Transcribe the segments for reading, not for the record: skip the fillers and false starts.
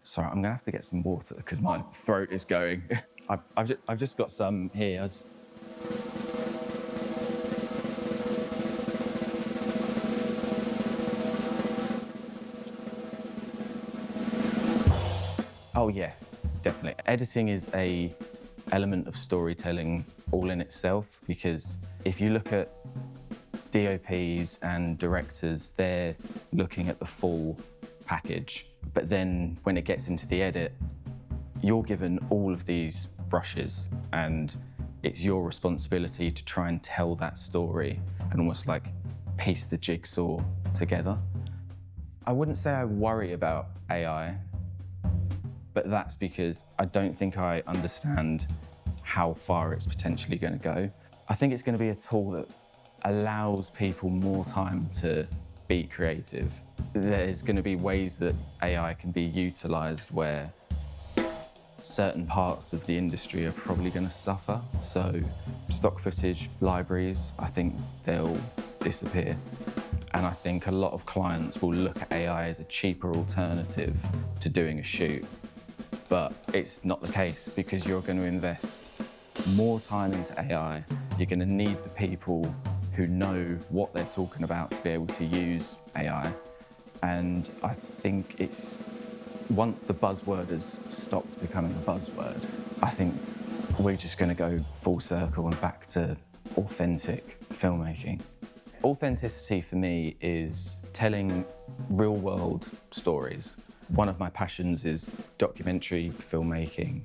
Sorry, I'm gonna have to get some water because my throat is going. I've just got some here. Oh yeah, definitely. Editing is a element of storytelling all in itself, because if you look at DOPs and directors, they're looking at the full package. But then when it gets into the edit, you're given all of these brushes and it's your responsibility to try and tell that story and almost like piece the jigsaw together. I wouldn't say I worry about AI, but that's because I don't think I understand how far it's potentially going to go. I think it's going to be a tool that allows people more time to be creative. There's going to be ways that AI can be utilised where certain parts of the industry are probably going to suffer. So stock footage libraries, I think they'll disappear. And I think a lot of clients will look at AI as a cheaper alternative to doing a shoot. But it's not the case, because you're going to invest more time into AI. You're going to need the people who know what they're talking about to be able to use AI. And I think once the buzzword has stopped becoming a buzzword, I think we're just going to go full circle and back to authentic filmmaking. Authenticity for me is telling real-world stories. One of my passions is documentary filmmaking.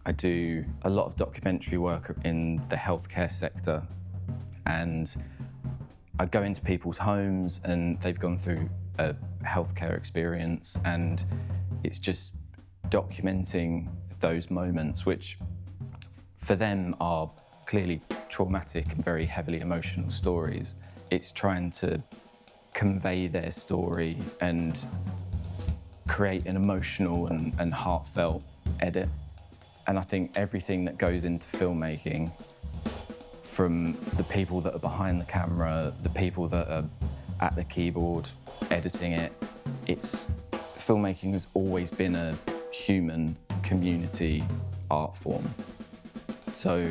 I do a lot of documentary work in the healthcare sector, and I go into people's homes and they've gone through a healthcare experience, and it's just documenting those moments, which for them are clearly traumatic and very heavily emotional stories. It's trying to convey their story and create an emotional and heartfelt edit. And I think everything that goes into filmmaking, from the people that are behind the camera, the people that are at the keyboard editing it, filmmaking has always been a human community art form. So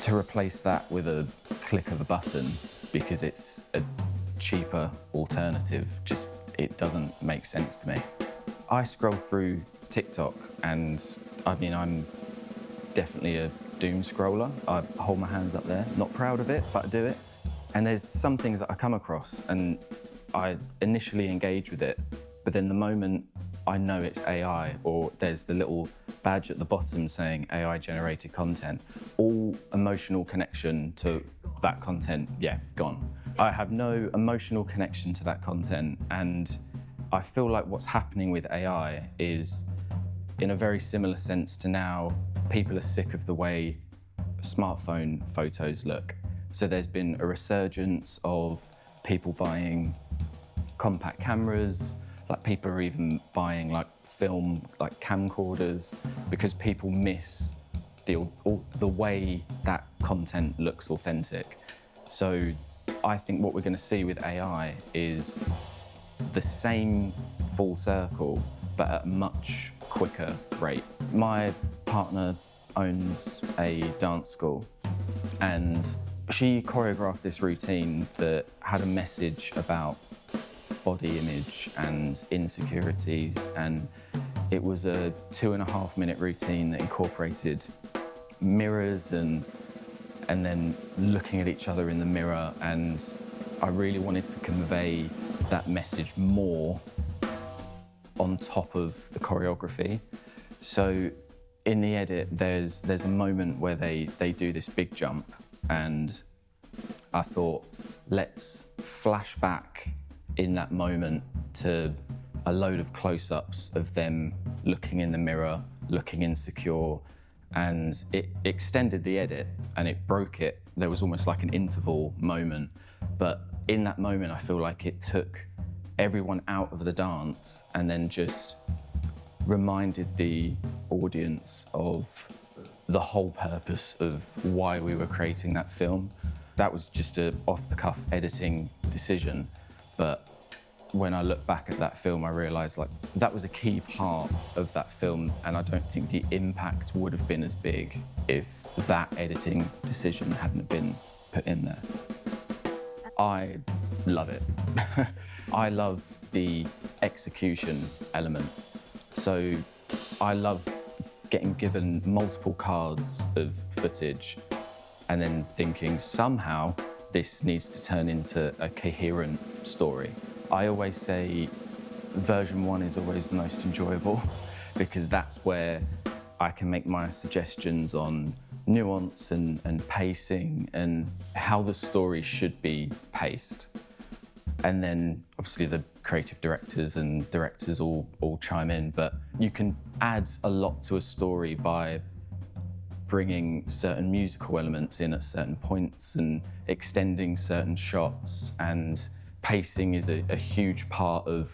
to replace that with a click of a button because it's a cheaper alternative, it doesn't make sense to me. I scroll through TikTok and I'm definitely a doom scroller. I hold my hands up there, not proud of it, but I do it. And there's some things that I come across and I initially engage with it, but then the moment I know it's AI, or there's the little badge at the bottom saying AI generated content, all emotional connection to that content, gone. I have no emotional connection to that content, and I feel like what's happening with AI is, in a very similar sense to now, people are sick of the way smartphone photos look. So there's been a resurgence of people buying compact cameras, like people are even buying film camcorders, because people miss the way that content looks authentic. So I think what we're going to see with AI is the same full circle, but at a much quicker rate. My partner owns a dance school, and she choreographed this routine that had a message about body image and insecurities, and it was a 2.5-minute routine that incorporated mirrors and then looking at each other in the mirror, and I really wanted to convey that message more on top of the choreography. So in the edit, there's a moment where they do this big jump, and I thought, let's flash back in that moment to a load of close-ups of them looking in the mirror, looking insecure, and it extended the edit and it broke it. There was almost like an interval moment, but in that moment I feel like it took everyone out of the dance and then just reminded the audience of the whole purpose of why we were creating that film. That was just a off-the-cuff editing decision, but when I look back at that film, I realise like that was a key part of that film, and I don't think the impact would have been as big if that editing decision hadn't been put in there. I love it. I love the execution element. So I love getting given multiple cards of footage and then thinking somehow this needs to turn into a coherent story. I always say version 1 is always the most enjoyable because that's where I can make my suggestions on nuance and pacing and how the story should be paced. And then obviously the creative directors and directors all chime in, but you can add a lot to a story by bringing certain musical elements in at certain points and extending certain shots, and pacing is a huge part of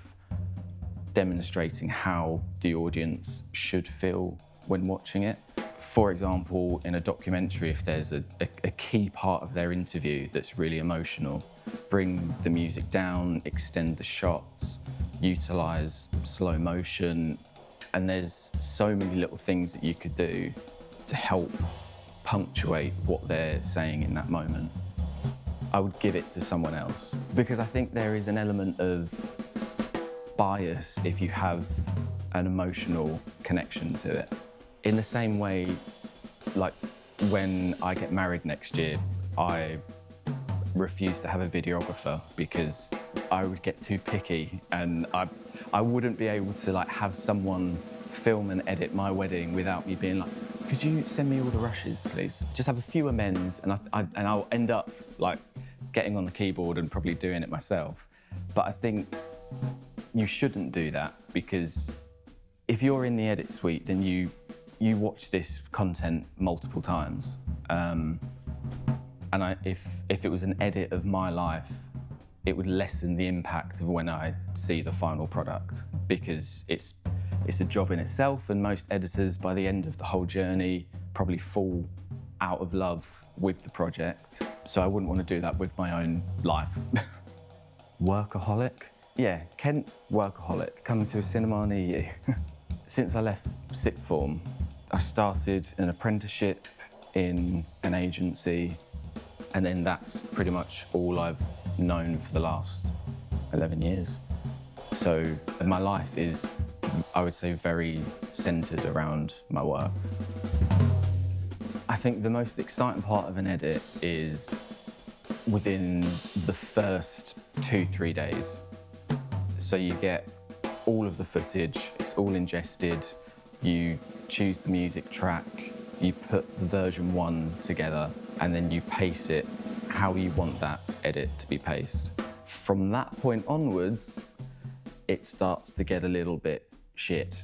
demonstrating how the audience should feel when watching it. For example, in a documentary, if there's a key part of their interview that's really emotional, bring the music down, extend the shots, utilise slow motion, and there's so many little things that you could do to help punctuate what they're saying in that moment. I would give it to someone else because I think there is an element of bias if you have an emotional connection to it. In the same way, like when I get married next year, I refuse to have a videographer because I would get too picky and I wouldn't be able to like have someone film and edit my wedding without me being like, could you send me all the rushes, please? Just have a few amends and I'll end up like getting on the keyboard and probably doing it myself. But I think you shouldn't do that because if you're in the edit suite, then you watch this content multiple times. And if it was an edit of my life, it would lessen the impact of when I see the final product because it's a job in itself, and most editors by the end of the whole journey probably fall out of love with the project. So I wouldn't want to do that with my own life. Workaholic? Yeah, Kent workaholic, coming to a cinema near you. Since I left sixth form, I started an apprenticeship in an agency, and then that's pretty much all I've known for the last 11 years. So my life is, I would say, very centred around my work. I think the most exciting part of an edit is within the first 2-3 days. So you get all of the footage, it's all ingested, you choose the music track, you put the version 1 together, and then you pace it how you want that edit to be paced. From that point onwards, it starts to get a little bit shit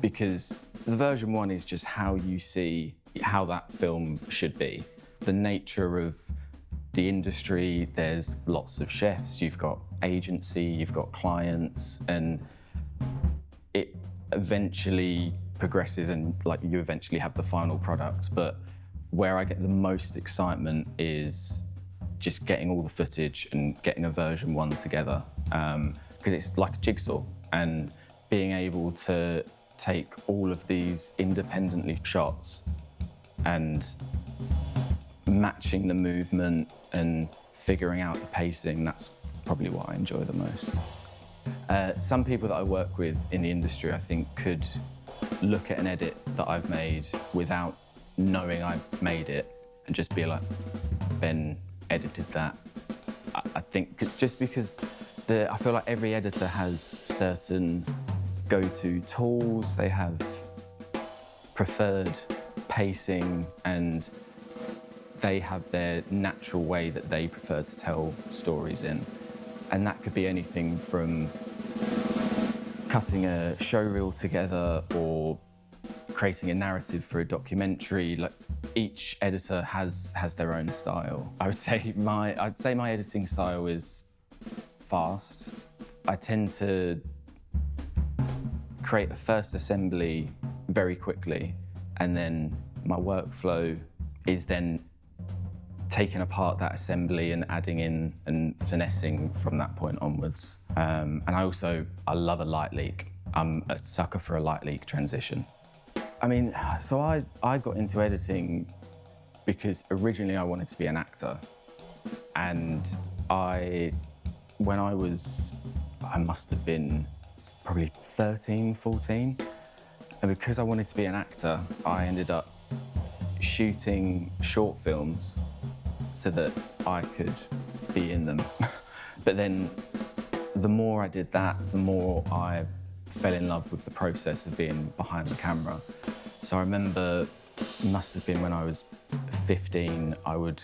because the version 1 is just how you see how that film should be. The nature of the industry, there's lots of chefs, you've got agency, you've got clients, and it eventually progresses and like you eventually have the final product. But where I get the most excitement is just getting all the footage and getting a version 1 together, because it's like a jigsaw, and being able to take all of these independently shots and matching the movement and figuring out the pacing, that's probably what I enjoy the most. Some people that I work with in the industry, I think, could look at an edit that I've made without knowing I've made it and just be like, Ben edited that. I think just because I feel like every editor has certain go-to tools, they have preferred pacing, and they have their natural way that they prefer to tell stories in. And that could be anything from cutting a showreel together or creating a narrative for a documentary. Like, each editor has their own style. I'd say my editing style is fast. I tend to create a first assembly very quickly, and then my workflow is then taking apart that assembly and adding in and finessing from that point onwards. And I love a light leak. I'm a sucker for a light leak transition. I mean, so I got into editing because originally I wanted to be an actor. And when I must have been probably 13, 14. And because I wanted to be an actor, I ended up shooting short films so that I could be in them. But then the more I did that, the more I fell in love with the process of being behind the camera. So I remember, it must have been when I was 15, I would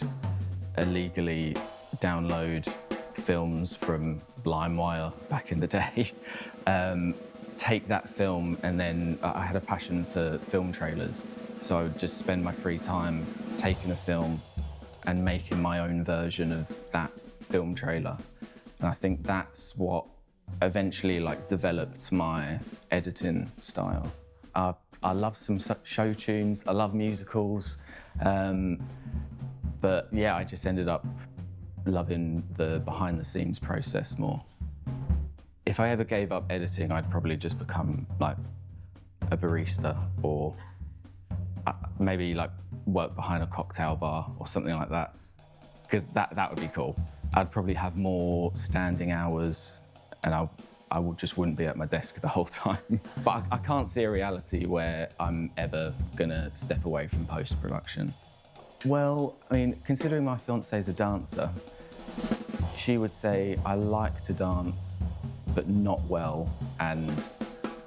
illegally download films from LimeWire back in the day, take that film, and then I had a passion for film trailers. So I would just spend my free time taking a film and making my own version of that film trailer. And I think that's what eventually developed my editing style. I love some show tunes, I love musicals, but yeah, I just ended up loving the behind the scenes process more. If I ever gave up editing, I'd probably just become a barista, or maybe work behind a cocktail bar or something like that, because that would be cool. I'd probably have more standing hours, and I just wouldn't be at my desk the whole time. But I can't see a reality where I'm ever gonna step away from post-production. Well, I mean, considering my fiance's a dancer, she would say I like to dance, but not well, and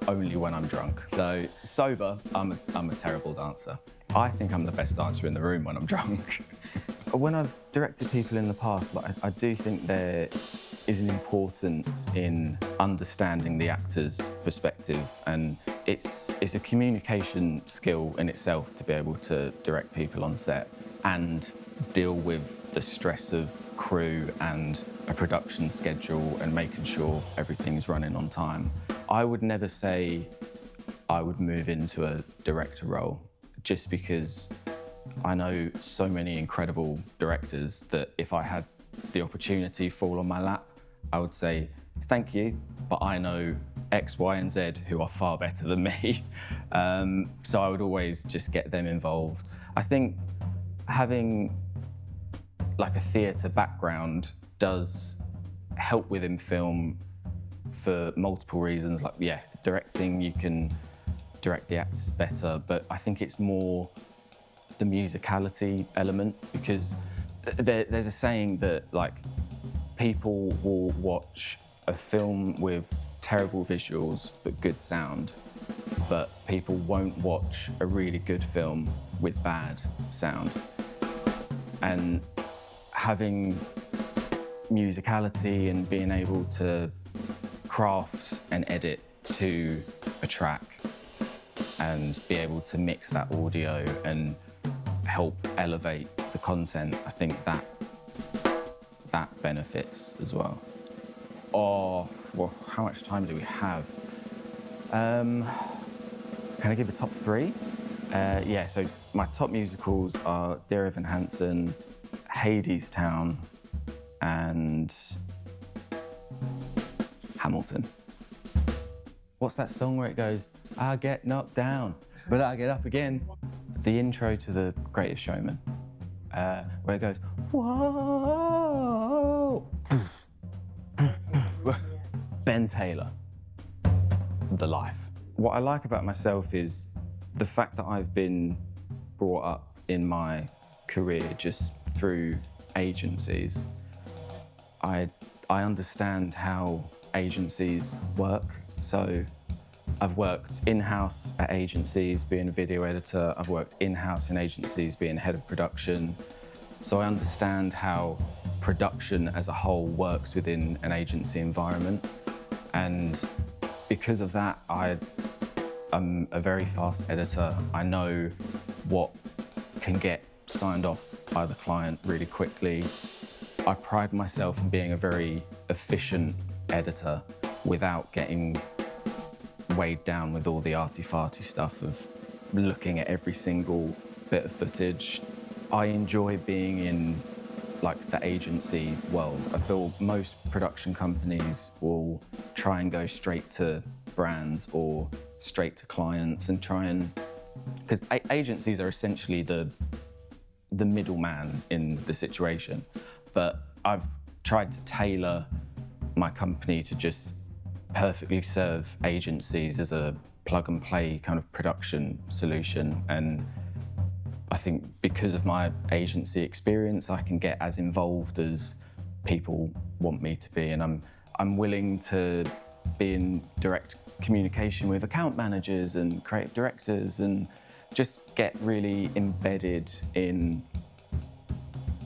only when I'm drunk. So sober, I'm a terrible dancer. I think I'm the best dancer in the room when I'm drunk. When I've directed people in the past, I do think there is an importance in understanding the actor's perspective, and it's a communication skill in itself to be able to direct people on set and deal with the stress of crew and a production schedule and making sure everything's running on time. I would never say I would move into a director role, just because I know so many incredible directors that if I had the opportunity fall on my lap, I would say, thank you, but I know X, Y, and Z who are far better than me. So I would always just get them involved. I think having a theatre background does help within film for multiple reasons. Directing, you can direct the actors better, but I think it's more the musicality element, because there's a saying that people will watch a film with terrible visuals but good sound, but people won't watch a really good film with bad sound. And having musicality and being able to craft and edit to a track and be able to mix that audio and help elevate the content, I think that benefits as well. Oh, well, how much time do we have? Can I give a top three? Yeah, so my top musicals are Dear Evan Hansen, Hadestown, and Hamilton. What's that song where it goes, I get knocked down, but I get up again? The intro to The Greatest Showman, where it goes, whoa! Ben Taylor, The Life. What I like about myself is the fact that I've been brought up in my career just through agencies. I understand how agencies work. So I've worked in-house at agencies being a video editor. I've worked in-house in agencies being head of production. So I understand how production as a whole works within an agency environment. And because of that, I'm a very fast editor. I know what can get signed off by the client really quickly. I pride myself in being a very efficient editor without getting weighed down with all the arty-farty stuff of looking at every single bit of footage. I enjoy being in like the agency world. I feel most production companies will try and go straight to brands or straight to clients and try and, because agencies are essentially the middleman in the situation. But I've tried to tailor my company to just perfectly serve agencies as a plug and play kind of production solution. And I think because of my agency experience, I can get as involved as people want me to be. And I'm willing to be in direct communication with account managers and creative directors and just get really embedded in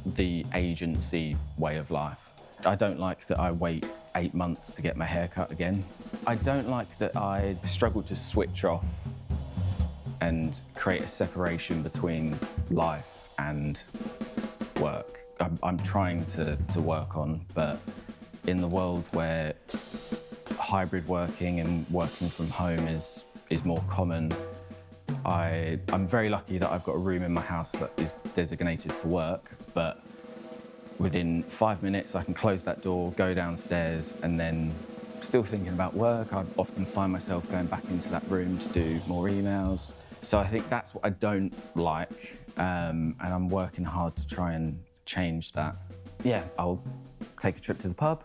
the agency way of life. I don't like that I wait 8 months to get my hair cut again. I don't like that I struggle to switch off and create a separation between life and work. I'm trying to work on, but in the world where hybrid working and working from home is more common, I'm very lucky that I've got a room in my house that is designated for work, but within 5 minutes I can close that door, go downstairs, and then still thinking about work. I often find myself going back into that room to do more emails. So I think that's what I don't like, and I'm working hard to try and change that. Yeah, I'll take a trip to the pub,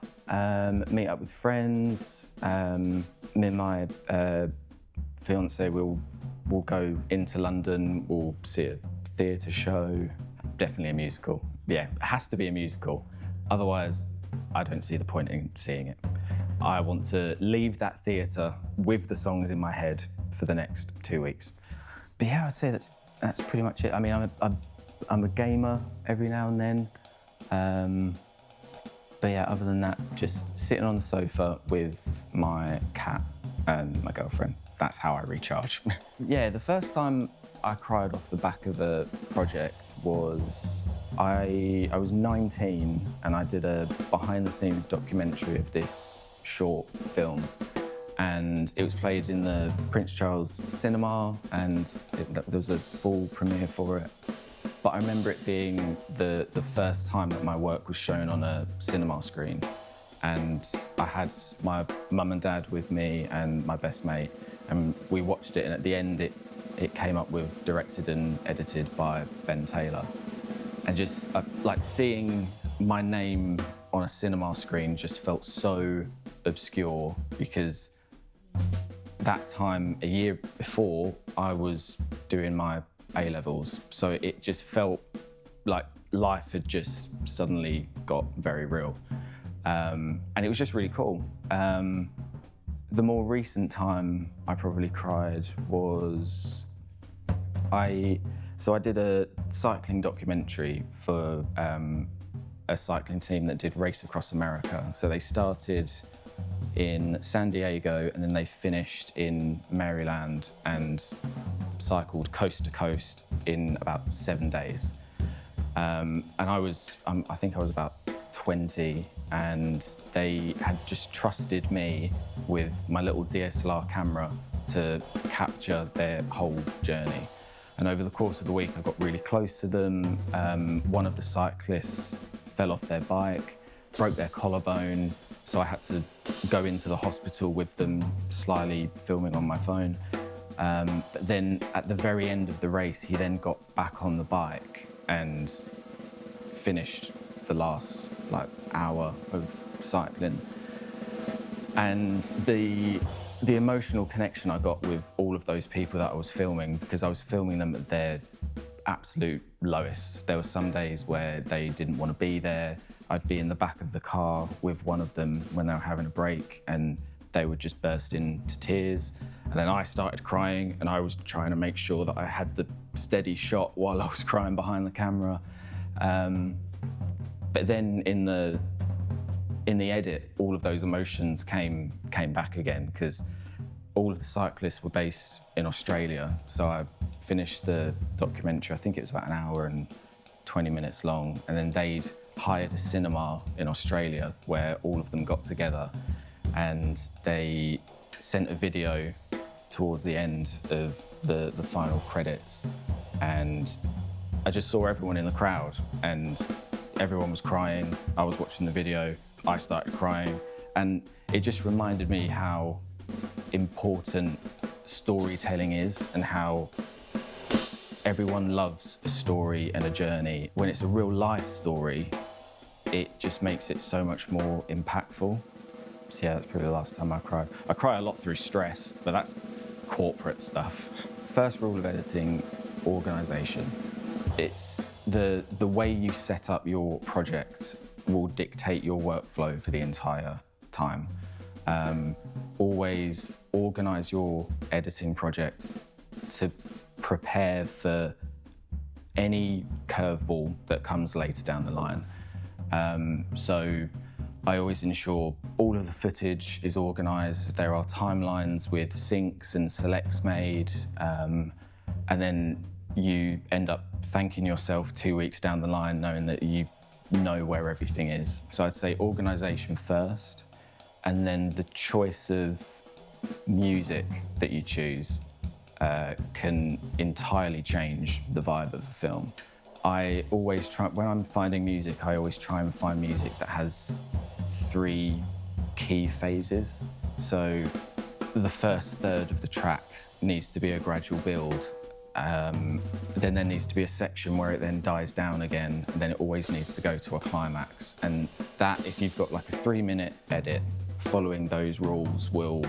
meet up with friends. Me and my fiance will go into London, we'll see a theatre show, definitely a musical. Yeah, it has to be a musical. Otherwise, I don't see the point in seeing it. I want to leave that theatre with the songs in my head for the next 2 weeks. But yeah, I'd say that's pretty much it. I mean, I'm a gamer every now and then. But yeah, other than that, just sitting on the sofa with my cat and my girlfriend. That's how I recharge. Yeah, the first time I cried off the back of a project was I was 19 and I did a behind-the-scenes documentary of this short film. And it was played in the Prince Charles Cinema, and there was a full premiere for it. But I remember it being the first time that my work was shown on a cinema screen. And I had my mum and dad with me and my best mate, and we watched it, and at the end it came up with directed and edited by Ben Taylor. And just like seeing my name on a cinema screen just felt so obscure, because that time, a year before, I was doing my A-levels. So it just felt like life had just suddenly got very real. And it was just really cool. The more recent time I probably cried was, I did a cycling documentary for a cycling team that did Race Across America. So they started in San Diego and then they finished in Maryland and cycled coast to coast in about 7 days. And I think I was about 20, and they had just trusted me with my little DSLR camera to capture their whole journey. And over the course of the week, I got really close to them. One of the cyclists fell off their bike, broke their collarbone, so I had to go into the hospital with them, slyly filming on my phone. But then at the very end of the race, he then got back on the bike and finished the last hour of cycling. And the emotional connection I got with all of those people that I was filming, because I was filming them at their absolute lowest. There were some days where they didn't want to be there. I'd be in the back of the car with one of them when they were having a break, and they would just burst into tears. And then I started crying, and I was trying to make sure that I had the steady shot while I was crying behind the camera. But then in the edit, all of those emotions came back again, because all of the cyclists were based in Australia. So I finished the documentary, I think it was about an hour and 20 minutes long, and then they'd hired a cinema in Australia where all of them got together, and they sent a video towards the end of the final credits, and I just saw everyone in the crowd, and everyone was crying, I was watching the video, I started crying, and it just reminded me how important storytelling is and how everyone loves a story and a journey. When it's a real life story, it just makes it so much more impactful. So yeah, that's probably the last time I cried. I cry a lot through stress, but that's corporate stuff. First rule of editing, organisation. It's the way you set up your project will dictate your workflow for the entire time. Always organise your editing projects to prepare for any curveball that comes later down the line. So I always ensure all of the footage is organised. There are timelines with syncs and selects made, and then you end up thanking yourself 2 weeks down the line knowing that you know where everything is. So I'd say organisation first, and then the choice of music that you choose can entirely change the vibe of a film. I always try, when I'm finding music, I always try and find music that has 3 key phases. So the first third of the track needs to be a gradual build. Then there needs to be a section where it then dies down again, and then it always needs to go to a climax. And that, if you've got like a 3-minute edit, following those rules will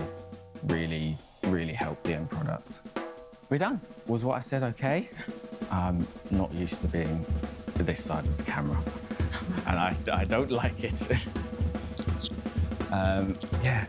really, really help the end product. We're done. Was what I said okay? I'm not used to being this side of the camera, and I don't like it. Yeah.